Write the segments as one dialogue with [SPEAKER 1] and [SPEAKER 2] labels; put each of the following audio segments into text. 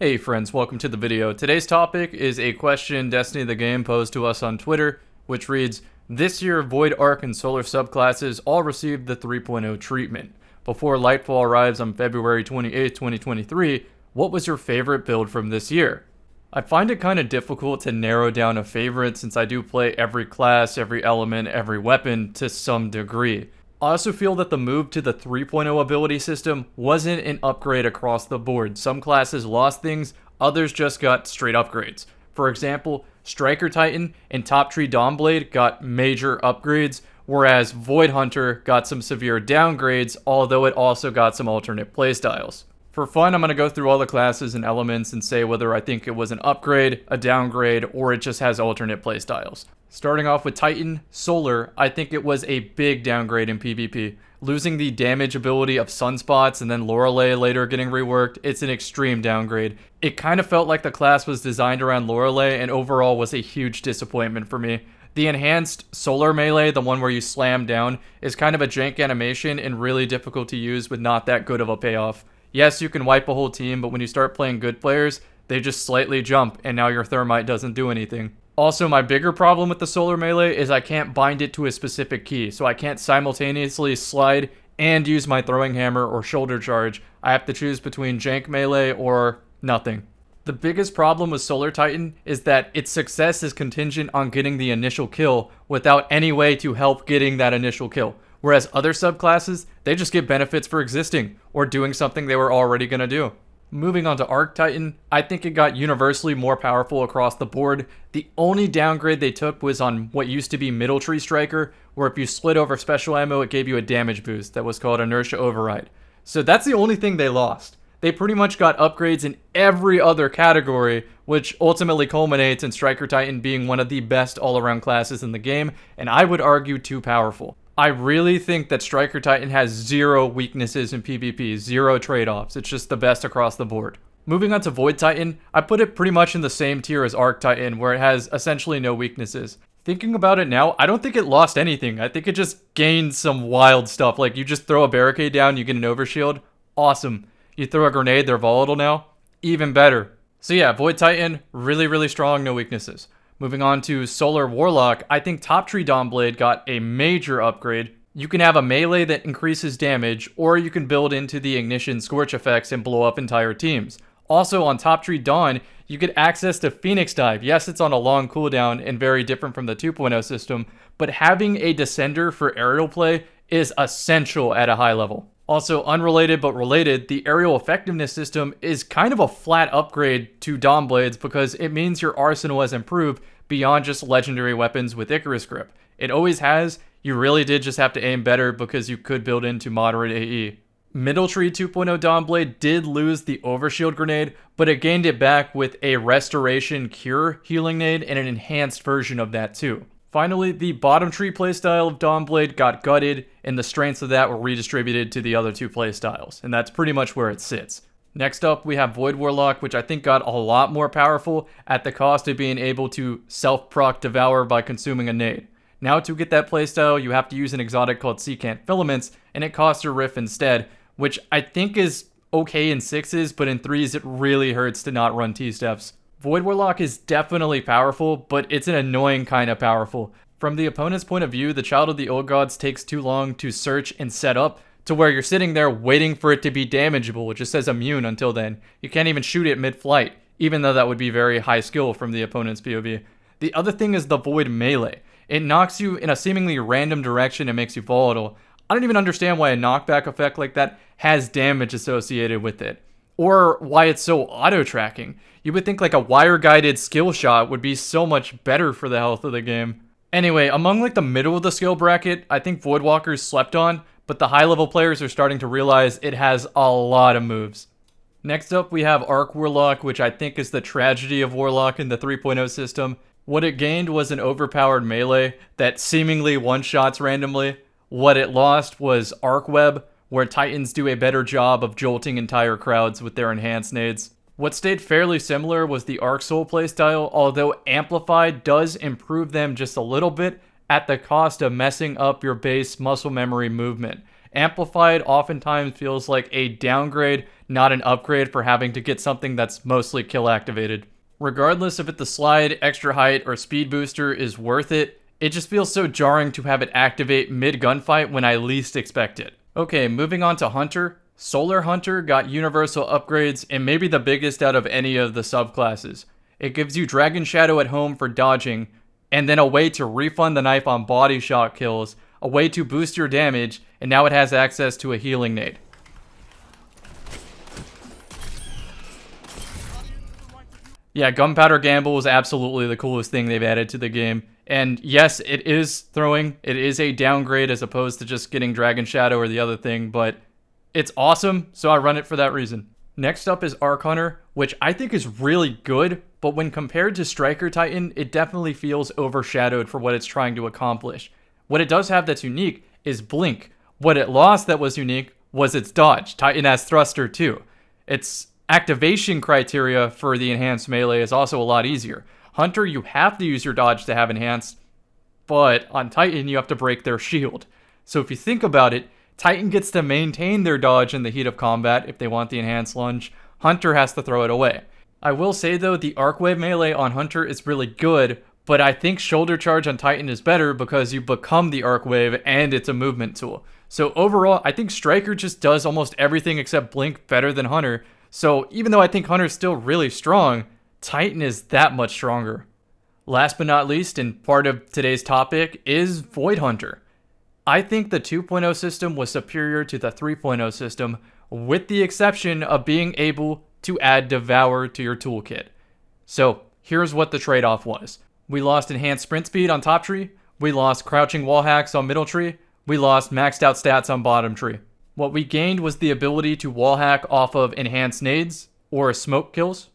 [SPEAKER 1] Hey friends, welcome to the video. Today's topic is a question Destiny the game posed to us on Twitter, which reads, this year Void Arc and Solar subclasses all received the 3.0 treatment. Before Lightfall arrives on February 28, 2023, what was your favorite build from this year? I find it kind of difficult to narrow down a favorite since I do play every class, every element, every weapon to some degree. I also feel that the move to the 3.0 ability system wasn't an upgrade across the board. Some classes lost things, others just got straight upgrades. For example, Striker Titan and Top Tree Dawnblade got major upgrades, whereas Void Hunter got some severe downgrades, although it also got some alternate playstyles. For fun, I'm going to go through all the classes and elements and say whether I think it was an upgrade, a downgrade, or it just has alternate playstyles. Starting off with Titan, Solar, I think it was a big downgrade in PvP. Losing the damage ability of Sunspots and then Lorelei later getting reworked, it's an extreme downgrade. It kind of felt like the class was designed around Lorelei and overall was a huge disappointment for me. The enhanced Solar melee, the one where you slam down, is kind of a jank animation and really difficult to use with not that good of a payoff. Yes, you can wipe a whole team, but when you start playing good players, they just slightly jump and now your Thermite doesn't do anything. Also, my bigger problem with the Solar melee is I can't bind it to a specific key, so I can't simultaneously slide and use my throwing hammer or shoulder charge. I have to choose between jank melee or nothing. The biggest problem with Solar Titan is that its success is contingent on getting the initial kill without any way to help getting that initial kill. Whereas other subclasses, they just get benefits for existing or doing something they were already going to do. Moving on to Arc Titan, I think it got universally more powerful across the board. The only downgrade they took was on what used to be Middle Tree Striker, where if you slid over special ammo, it gave you a damage boost that was called Inertia Override. So that's the only thing they lost. They pretty much got upgrades in every other category, which ultimately culminates in Striker Titan being one of the best all-around classes in the game, and I would argue too powerful. I really think that Striker Titan has zero weaknesses in PvP, zero trade-offs. It's just the best across the board. Moving on to Void Titan, I put it pretty much in the same tier as Arc Titan, where it has essentially no weaknesses. Thinking about it now, I don't think it lost anything. I think it just gained some wild stuff. Like, you just throw a barricade down, you get an overshield. Awesome. You throw a grenade, they're volatile now. Even better. So yeah, Void Titan, really, really strong, no weaknesses. Moving on to Solar Warlock, I think Top Tree Dawnblade got a major upgrade. You can have a melee that increases damage, or you can build into the Ignition Scorch effects and blow up entire teams. Also on Top Tree Dawn, you get access to Phoenix Dive. Yes, it's on a long cooldown and very different from the 2.0 system, but having a Descender for aerial play is essential at a high level. Also, unrelated but related, the aerial effectiveness system is kind of a flat upgrade to Dawnblades because it means your arsenal has improved beyond just legendary weapons with Icarus Grip. It always has. You really did just have to aim better because you could build into moderate AE. Middle Tree 2.0 Dawnblade did lose the Overshield grenade, but it gained it back with a Restoration Cure healing nade and an enhanced version of that too. Finally, the bottom tree playstyle of Dawnblade got gutted, and the strengths of that were redistributed to the other two playstyles, and that's pretty much where it sits. Next up, we have Void Warlock, which I think got a lot more powerful at the cost of being able to self-proc Devour by consuming a nade. Now to get that playstyle, you have to use an exotic called Secant Filaments, and it costs a Riff instead, which I think is okay in 6s, but in 3s it really hurts to not run T-steps. Void Warlock is definitely powerful, but it's an annoying kind of powerful. From the opponent's point of view, the Child of the Old Gods takes too long to search and set up, to where you're sitting there waiting for it to be damageable. It just says immune until then. You can't even shoot it mid-flight, even though that would be very high skill from the opponent's POV. The other thing is the Void melee. It knocks you in a seemingly random direction and makes you volatile. I don't even understand why a knockback effect like that has damage associated with it, or why it's so auto-tracking. You would think like a wire-guided skill shot would be so much better for the health of the game. Anyway, among like the middle of the skill bracket, I think Voidwalker's slept on, but the high-level players are starting to realize it has a lot of moves. Next up, we have Arc Warlock, which I think is the tragedy of Warlock in the 3.0 system. What it gained was an overpowered melee that seemingly one-shots randomly. What it lost was Arc Web, where Titans do a better job of jolting entire crowds with their enhanced nades. What stayed fairly similar was the Arc Soul playstyle, although Amplified does improve them just a little bit at the cost of messing up your base muscle memory movement. Amplified oftentimes feels like a downgrade, not an upgrade for having to get something that's mostly kill activated. Regardless if the slide, extra height, or speed booster is worth it, it just feels so jarring to have it activate mid-gunfight when I least expect it. Okay, moving on to Hunter. Solar Hunter got universal upgrades and maybe the biggest out of any of the subclasses. It gives you Dragon Shadow at home for dodging, and then a way to refund the knife on body shot kills, a way to boost your damage, and now it has access to a healing nade. Yeah, Gunpowder Gamble is absolutely the coolest thing they've added to the game. And yes, it is throwing. It is a downgrade as opposed to just getting Dragon Shadow or the other thing, but it's awesome, so I run it for that reason. Next up is Arc Hunter, which I think is really good, but when compared to Striker Titan, it definitely feels overshadowed for what it's trying to accomplish. What it does have that's unique is Blink. What it lost that was unique was its dodge. Titan has Thruster too. Its activation criteria for the enhanced melee is also a lot easier. Hunter, you have to use your dodge to have enhanced, but on Titan, you have to break their shield. So if you think about it, Titan gets to maintain their dodge in the heat of combat if they want the enhanced lunge. Hunter has to throw it away. I will say though, the arc wave melee on Hunter is really good, but I think shoulder charge on Titan is better because you become the arc wave and it's a movement tool. So overall, I think Striker just does almost everything except Blink better than Hunter. So even though I think Hunter's still really strong, Titan is that much stronger. Last but not least, and part of today's topic, is Void Hunter. I think the 2.0 system was superior to the 3.0 system, with the exception of being able to add Devour to your toolkit. So here's what the trade-off was. We lost enhanced sprint speed on top tree, we lost crouching wall hacks on middle tree, we lost maxed out stats on bottom tree. What we gained was the ability to wall hack off of enhanced nades or smoke kills.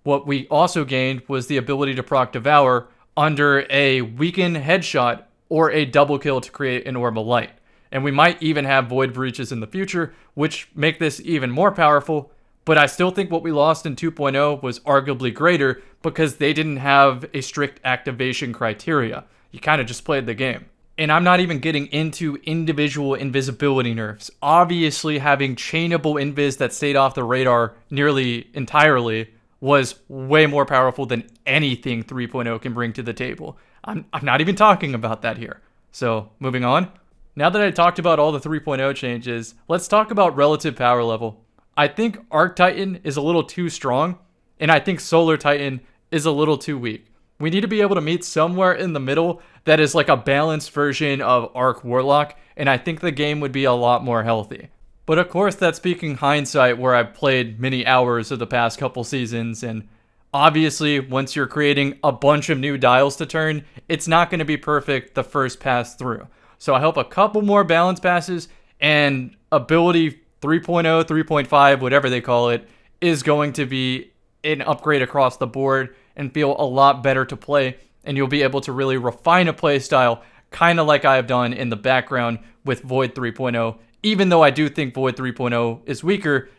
[SPEAKER 1] What we also gained was the ability to proc Devour under a weaken headshot or a double kill to create an orb of light. And we might even have void breaches in the future, which make this even more powerful, but I still think what we lost in 2.0 was arguably greater because they didn't have a strict activation criteria. You kind of just played the game. And I'm not even getting into individual invisibility nerfs. Obviously, having chainable invis that stayed off the radar nearly entirely was way more powerful than anything 3.0 can bring to the table. I'm not even talking about that here. So, moving on. Now that I talked about all the 3.0 changes, let's talk about relative power level. I think Arc Titan is a little too strong, and I think Solar Titan is a little too weak. We need to be able to meet somewhere in the middle that is like a balanced version of Arc Warlock, and I think the game would be a lot more healthy. But of course, that's speaking hindsight, where I've played many hours of the past couple seasons, and obviously, once you're creating a bunch of new dials to turn, it's not going to be perfect the first pass through. So I hope a couple more balance passes and ability 3.0, 3.5, whatever they call it, is going to be an upgrade across the board and feel a lot better to play, and you'll be able to really refine a playstyle, kind of like I have done in the background with Void 3.0. Even though I do think Void 3.0 is weaker,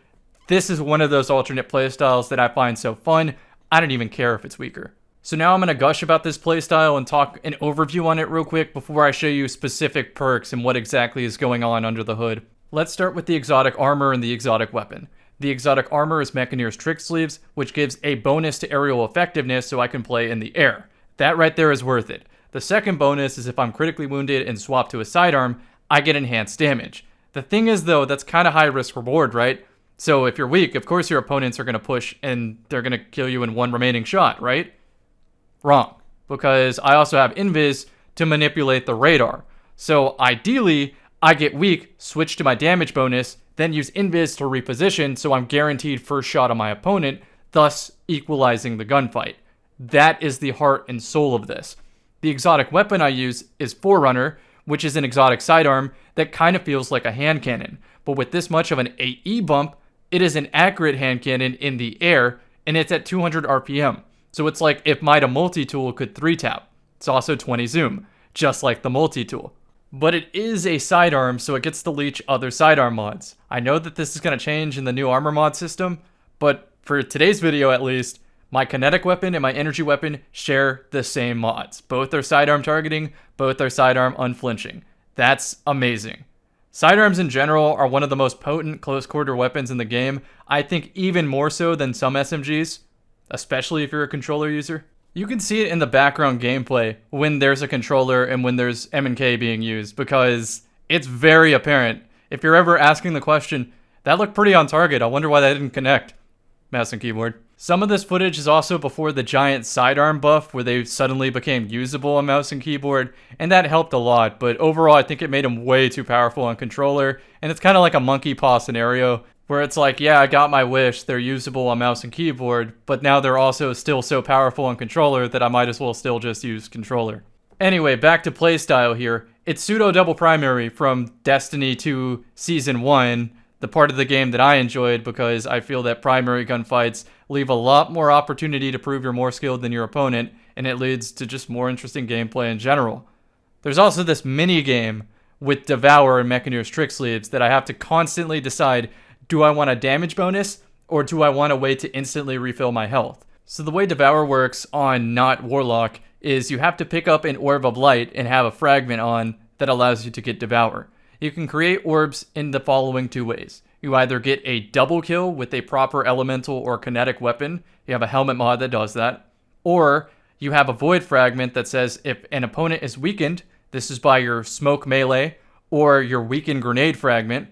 [SPEAKER 1] this is one of those alternate playstyles that I find so fun, I don't even care if it's weaker. So now I'm going to gush about this playstyle and talk an overview on it real quick before I show you specific perks and what exactly is going on under the hood. Let's start with the exotic armor and the exotic weapon. The exotic armor is Mechanist's tricksleeves, which gives a bonus to aerial effectiveness so I can play in the air. That right there is worth it. The second bonus is if I'm critically wounded and swap to a sidearm, I get enhanced damage. The thing is though, that's kind of high risk reward, right? So if you're weak, of course your opponents are going to push and they're going to kill you in one remaining shot, right? Wrong, because I also have invis to manipulate the radar. So ideally, I get weak, switch to my damage bonus, then use invis to reposition so I'm guaranteed first shot on my opponent, thus equalizing the gunfight. That is the heart and soul of this. The exotic weapon I use is Forerunner, which is an exotic sidearm that kind of feels like a hand cannon, but with this much of an AE bump, it is an accurate hand cannon in the air, and it's at 200 RPM. So it's like if Mida multi-tool could 3-tap. It's also 20 zoom, just like the multi-tool. But it is a sidearm, so it gets to leech other sidearm mods. I know that this is going to change in the new armor mod system, but for today's video at least, my kinetic weapon and my energy weapon share the same mods. Both are sidearm targeting, both are sidearm unflinching. That's amazing. Sidearms in general are one of the most potent close quarter weapons in the game. I think even more so than some SMGs, especially if you're a controller user. You can see it in the background gameplay when there's a controller and when there's M&K being used, because it's very apparent. If you're ever asking the question, that looked pretty on target, I wonder why that didn't connect. Mouse and keyboard. Some of this footage is also before the giant sidearm buff where they suddenly became usable on mouse and keyboard, and that helped a lot, but overall I think it made them way too powerful on controller, and it's kind of like a monkey paw scenario where it's like, yeah, I got my wish, they're usable on mouse and keyboard, but now they're also still so powerful on controller that I might as well still just use controller. Anyway, back to playstyle here. It's pseudo double primary from Destiny 2 Season 1, the part of the game that I enjoyed because I feel that primary gunfights leave a lot more opportunity to prove you're more skilled than your opponent, and it leads to just more interesting gameplay in general. There's also this mini game with Devour and Mechanist tricksleeves that I have to constantly decide, do I want a damage bonus or do I want a way to instantly refill my health? So the way Devour works on not Warlock is you have to pick up an orb of light and have a fragment on that allows you to get Devour. You can create orbs in the following two ways. You either get a double kill with a proper elemental or kinetic weapon. You have a helmet mod that does that. Or you have a void fragment that says if an opponent is weakened, this is by your smoke melee or your weakened grenade fragment,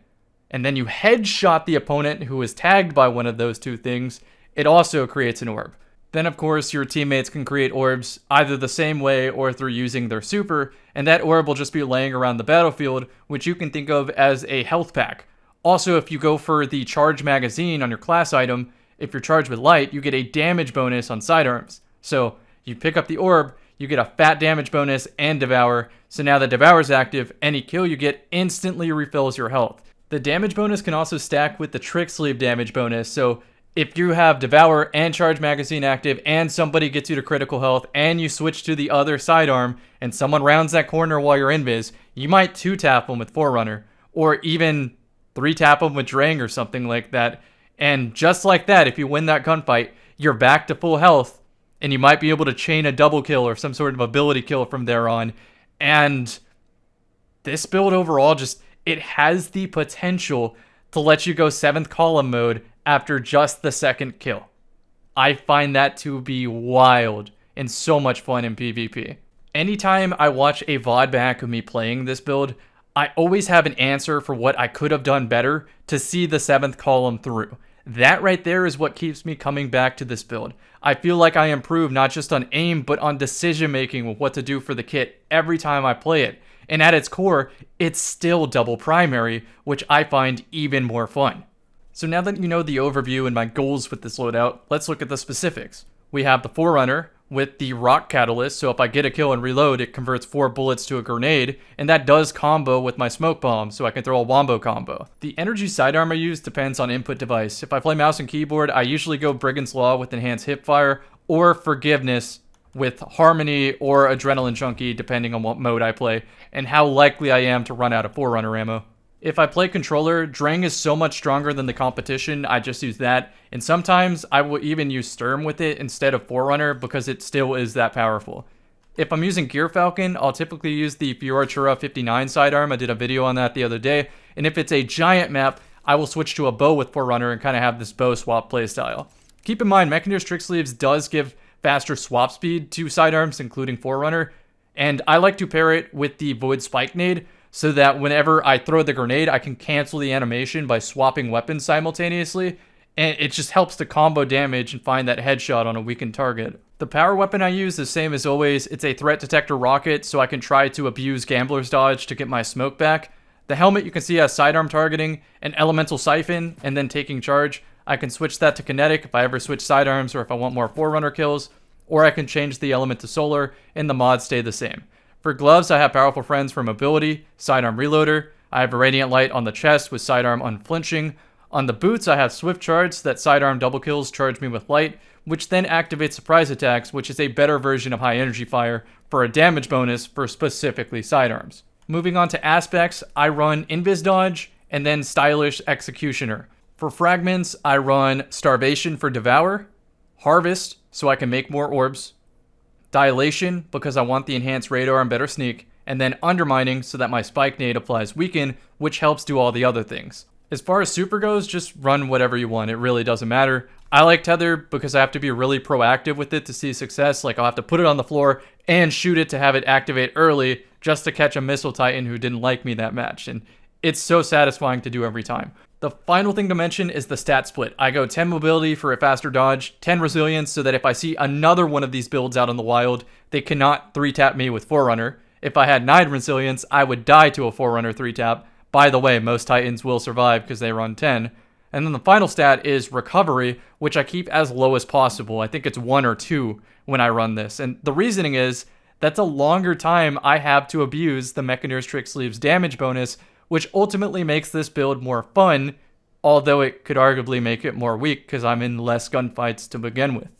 [SPEAKER 1] and then you headshot the opponent who is tagged by one of those two things, it also creates an orb. Then, of course, your teammates can create orbs either the same way or through using their super, and that orb will just be laying around the battlefield, which you can think of as a health pack. Also, if you go for the charge magazine on your class item, if you're charged with light, you get a damage bonus on sidearms. So you pick up the orb, you get a fat damage bonus and Devour, so now that Devour's active, any kill you get instantly refills your health. The damage bonus can also stack with the trick sleeve damage bonus, so if you have Devour and Charge Magazine active and somebody gets you to critical health and you switch to the other sidearm and someone rounds that corner while you're invis, you might 2-tap them with Forerunner or even 3-tap them with Drang or something like that. And just like that, if you win that gunfight, you're back to full health and you might be able to chain a double kill or some sort of ability kill from there on. And this build overall it has the potential to let you go 7th column mode after just the second kill. I find that to be wild and so much fun in PvP. Anytime I watch a VOD back of me playing this build, I always have an answer for what I could have done better to see the 7th column through. That right there is what keeps me coming back to this build. I feel like I improve not just on aim, but on decision making with what to do for the kit every time I play it. And at its core, it's still double primary, which I find even more fun. So now that you know the overview and my goals with this loadout, let's look at the specifics. We have the Forerunner with the Rock Catalyst, so if I get a kill and reload, it converts 4 bullets to a grenade, and that does combo with my smoke bomb, so I can throw a wombo combo. The energy sidearm I use depends on input device. If I play mouse and keyboard, I usually go Brigand's Law with enhanced hipfire, or Forgiveness with Harmony or Adrenaline Junkie, depending on what mode I play, and how likely I am to run out of Forerunner ammo. If I play controller, Drang is so much stronger than the competition, I just use that. And sometimes I will even use Sturm with it instead of Forerunner because it still is that powerful. If I'm using Gear Falcon, I'll typically use the Fioratura 59 sidearm. I did a video on that the other day. And if it's a giant map, I will switch to a bow with Forerunner and kind of have this bow swap playstyle. Keep in mind, Mechanist tricksleeves does give faster swap speed to sidearms, including Forerunner. And I like to pair it with the Void Spike Nade, so that whenever I throw the grenade, I can cancel the animation by swapping weapons simultaneously, and it just helps to combo damage and find that headshot on a weakened target. The power weapon I use is same as always. It's a threat detector rocket, so I can try to abuse Gambler's Dodge to get my smoke back. The helmet you can see has sidearm targeting, an elemental siphon, and then taking charge. I can switch that to kinetic if I ever switch sidearms or if I want more Forerunner kills, or I can change the element to solar, and the mods stay the same. For gloves, I have Powerful Friends for mobility, sidearm reloader. I have a Radiant Light on the chest with sidearm unflinching. On the boots, I have Swift Charge, so that sidearm double kills charge me with light, which then activates surprise attacks, which is a better version of high energy fire for a damage bonus for specifically sidearms. Moving on to aspects, I run Invis Dodge and then Stylish Executioner. For fragments, I run Starvation for Devour, Harvest, so I can make more orbs, Dilation, because I want the enhanced radar and better sneak, and then undermining so that my spike nade applies weaken, which helps do all the other things. As far as super goes, just run whatever you want. It really doesn't matter. I like tether because I have to be really proactive with it to see success. Like I'll have to put it on the floor and shoot it to have it activate early just to catch a missile titan who didn't like me that match. And it's so satisfying to do every time. The final thing to mention is the stat split. I go 10 mobility for a faster dodge, 10 resilience so that if I see another one of these builds out in the wild, they cannot 3-tap me with Forerunner. If I had 9 resilience, I would die to a Forerunner 3-tap. By the way, most Titans will survive because they run 10. And then the final stat is recovery, which I keep as low as possible. I think it's 1 or 2 when I run this. And the reasoning is that's a longer time I have to abuse the Mechanist tricksleeves damage bonus, which ultimately makes this build more fun, although it could arguably make it more weak because I'm in less gunfights to begin with.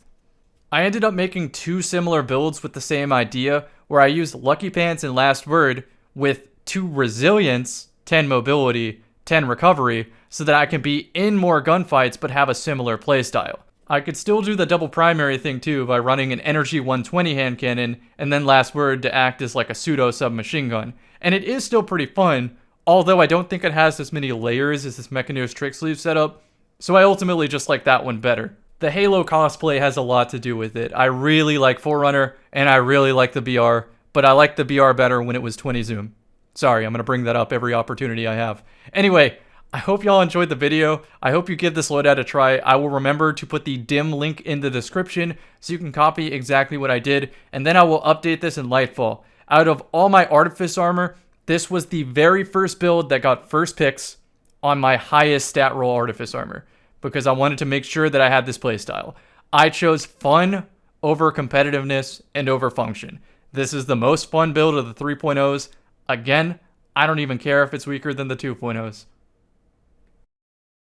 [SPEAKER 1] I ended up making 2 similar builds with the same idea, where I used Lucky Pants and Last Word with 2 resilience, 10 mobility, 10 recovery, so that I can be in more gunfights but have a similar playstyle. I could still do the double primary thing too by running an energy 120 hand cannon and then Last Word to act as like a pseudo submachine gun. And it is still pretty fun, although I don't think it has as many layers as this Mechanist tricksleeve setup, so I ultimately just like that one better. The Halo cosplay has a lot to do with it. I really like Forerunner, and I really like the BR, but I like the BR better when it was 20 zoom. Sorry, I'm going to bring that up every opportunity I have. Anyway, I hope y'all enjoyed the video. I hope you give this loadout a try. I will remember to put the dim link in the description so you can copy exactly what I did, and then I will update this in Lightfall. Out of all my Artifice armor, this was the very first build that got first picks on my highest stat roll Artifice armor, because I wanted to make sure that I had this playstyle. I chose fun over competitiveness and over function. This is the most fun build of the 3.0s. Again, I don't even care if it's weaker than the 2.0s.